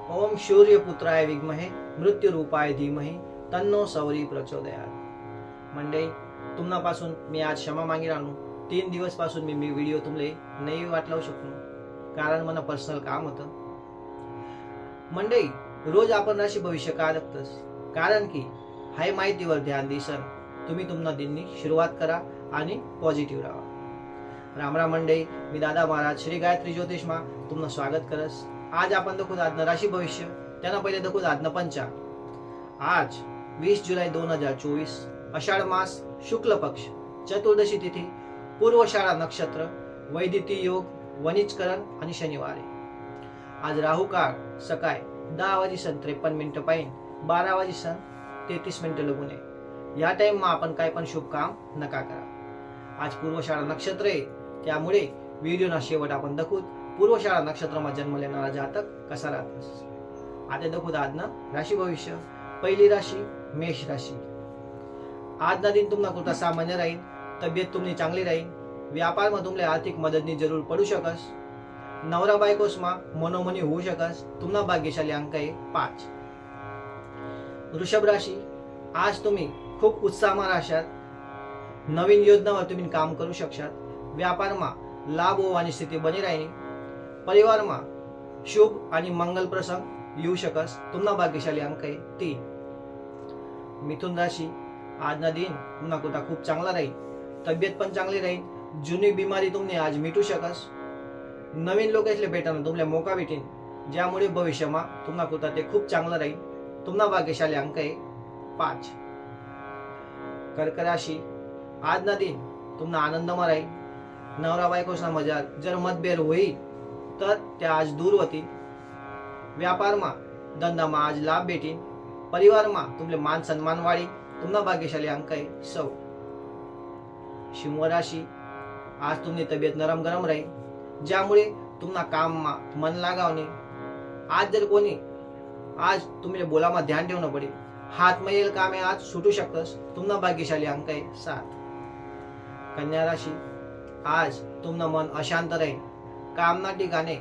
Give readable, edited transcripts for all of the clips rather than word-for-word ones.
ओम सूर्यपुत्राय विद्महे मृत्यूरूपाय धीमहि तन्नो सौरी प्रचोदयात। मंडळी, तुम्हापासून मी आज क्षमा मागी राहू। 3 दिवस पासून मी व्हिडिओ तुमले नाही वाटलावू शकलो, कारण मला पर्सनल काम होतं। मंडळी, रोज आपण राशी भविष्य का बघतोस, कारण की हाय माहितीवर ध्यान दिसन तुम्ही तुमना दिननी सुरुवात करा आणि पॉझिटिव्ह राहा। राम राम मंडळी, मी दादा महाराज श्री गायत्री ज्योतिषमा तुमनं स्वागत करस। आज आपण देखो आजनं राशी भविष्य, त्यांना पहिले देखो आजनं पंचांग। आज 20 जुलै 2024, आषाढ मास, शुक्ल पक्ष, चतुर्दशी तिथी, पूर्वशाळा नक्षत्र, वैदिती योग, वनिजकरण आणि शनिवारी। आज राहू काळ सकाळी 10:53 पाहिन 12:33 लगून या टाइम मा आपण काय पण शुभ काम नका करा। आज पूर्वशाळा नक्षत्र आहे, त्यामुळे व्हिडिओ ना शेवट आपण दाखवू पूर्वशाळा नक्षत्रमा जन्म लेणारा जातक कसा राहतस। आता दाखवू आजनं राशी भविष्य। पहिली राशी मेष राशी। आजना दिन तुम्हाला कुठला सामान्य राहील, तब्येत तुमची चांगली राहील, व्यापार मध्ये तुमले आर्थिक मदतनी जरूर पडू शकस, नवरा बायकोसमा मनोमनी होऊ शकस। तुम्हाला भाग्यशाली अंक आहे 5। वृषभ राशी। आज तुम्ही खूप उत्साहमा राहशात, नवीन योजनावर तुम्ही काम करू शकशात, व्यापारमा लाभ होवानी स्थिती बनी राहील, परिवारमा शुभ आणि मंगल प्रसंग येऊ शकस। तुम्हाला भाग्यशाली अंक आहे 3। मिथुन राशी। आजना दिन तुम्हाला कुठला खूप चांगला राहील, तब्येत पण चांगली राहील, जुनी बिमारी तुम्ही आज मिटू शकस, नवीन लोकांसले भेटायला तुमले मौका भेटेन, ज्यामुळे भविष्यमा तुम्हाला कुठला ते खूप चांगलं राहील। तुम्हाला भाग्यशाली अंक आहे 5। कर्क राशी। आजना दिन तुम्हाला आनंदमा राहील, नवरा बायकोसना मजा जर मतभेद होईल तर त्या आज दूर होतील, व्यापारमा धंदामा आज लाभ भेटेल, परिवारमा तुमले मान सन्मान वाढी। तुम्हाला भाग्यशाली अंक आहे 6। सिंह राशी। आज तुमची तब्येत नरम गरम राहील, ज्यामुळे तुम्हाला काममा मन लागावणे। आज जर कोणी आज तुम्ही बोलामा ध्यान ठेवणं पडेल, हात मैल कामे आज सुटू शकतस। तुम्हाला भाग्यशाली अंक आहे 7। कन्या राशी। आज तुमनं मन अशांत राहील, कामना ठिकाणे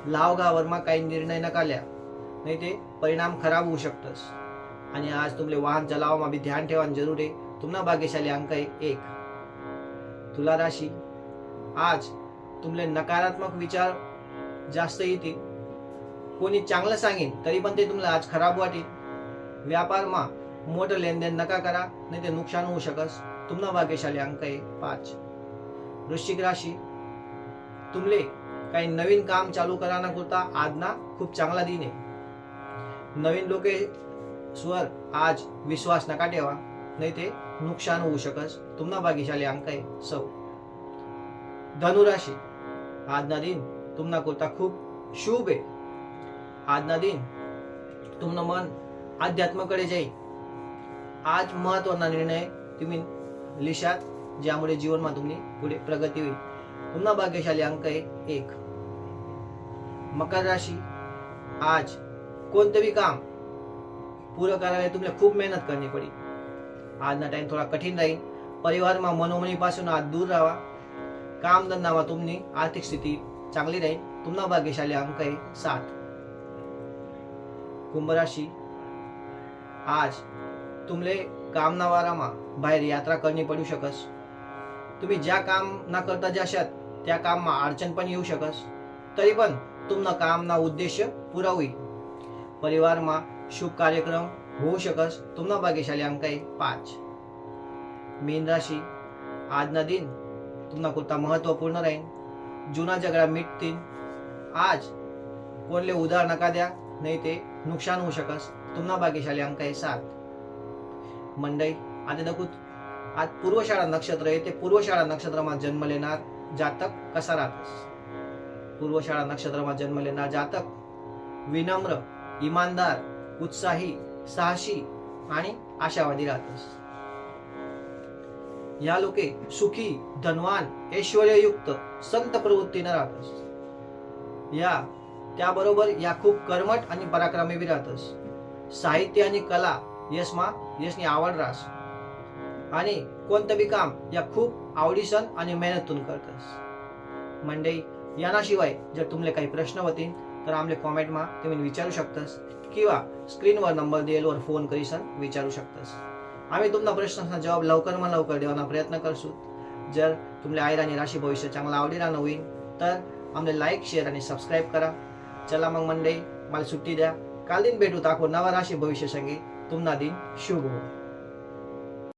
लावगावरमा काही निर्णय नका लिया, नाही ते परिणाम खराब होऊ शकतस। आणि आज तुमले वाहन चलावमा भी ध्यान ठेवान जरूर आहे। तुम्हाला भाग्यशाली अंक आहे 1। तुला राशी। आज तुमले नकारात्मक विचार जास्त येतील, कोणी चांगलं सांगेन तरी पण ते तुम्हाला आज खराब वाटेल, व्यापारमा मोठं लेनदेन नका करा, नाही ते नुकसान होऊ शकस। तुम्हाला भाग्यशाली अंक आहे 5। वृश्चिक राशी। तुमले काही नवीन काम चालू कराना करता आजना खूप चांगला दिन आहे, नवीन लोके स्वर आज विश्वास नका ठेवा, नाही ते नुकसान होऊ शकस। तुम्हाला भाग्यशाली अंक आहे 6। धनुराशी। आजना दिन तुम्हाला करता खूप शुभ आहे, आजना दिन तुमनं मन अध्यात्माकडे जाईल, आज महत्वाचा निर्णय तुम्ही लिशात, ज्यामुळे जीवनमा तुम्ही पुढे प्रगती होईल। तुम्हाला भाग्यशाली अंक आहे 1। मकर राशी। आज कोणते भी काम पूर्ण करायला तुम्हाला खूप मेहनत करनी पडेल, आजना टाइम थोडा कठीण राहील, परिवारमा मनोमनी पासून आज दूर राहा, काम धंदामा तुमनी आर्थिक स्थिती चांगली राहील। तुम्हाला भाग्यशाली अंक आहे 7। कुंभ राशी। आज तुमले कामना वारामा बाहेर यात्रा करनी पडू शकस, तुम्ही ज्या काम ना करता जाशात त्या काममा अडचण पण येऊ शकस, तरी पण तुमना कामना उद्देश पुरा होईल, परिवारमा शुभ कार्यक्रम होऊ शकस। तुम्हाला भाग्यशाली अंक आहे 5। मीन राशी। आजना दिन तुम्हाला कुठला महत्वपूर्ण राहील, जुना झगडा मिटतील, आज कोणले उधार नका द्या, नाही ते नुकसान होऊ शकस। तुम्हाला भाग्यशाली अंक आहे 7। मंडई, आता दाखवू आज पूर्वशाळा नक्षत्र आहे, ते पूर्वशाळा नक्षत्रमा जन्म लेणार जातक कसा राहतस। पूर्वशाळा नक्षत्रमा जन्म लेणार जातक विनम्र, इमानदार, उत्साही, साहसी आणि आशावादी राहतस। या लोके सुखी, धनवान, ऐश्वर्ययुक्त, संत प्रवृत्तीने राहतस। त्याबरोबर या खूप कर्मठ आणि पराक्रमी भी राहतस। साहित्य आणि कला यशनी आवड रास, आणि कोणतं बी काम या खूप आवडीसन आणि मेहनतून करतस। मंडई, याशिवाय जर तुमले काही प्रश्न होतील तर आमले कॉमेंटમાં तुम्ही विचारू शकतास किंवा स्क्रीनवर नंबर दिलेलवर फोन करीसन विचारू शकतास. आम्ही तुमचा प्रश्नांचा जवाब लवकરમાં लवकर देवाना प्रयत्न करશું. जर तुमले आयरानी राशी भविष्य चांगला आवडीला नवीन तर आमले लाईक शेअर आणि सबस्क्राईब करा. चला मग मंडळी, मला सुट्टी द्या. काल दिन भेटू ताको नवा राशी भविष्य संगे. तुमना दिन शुभ हो.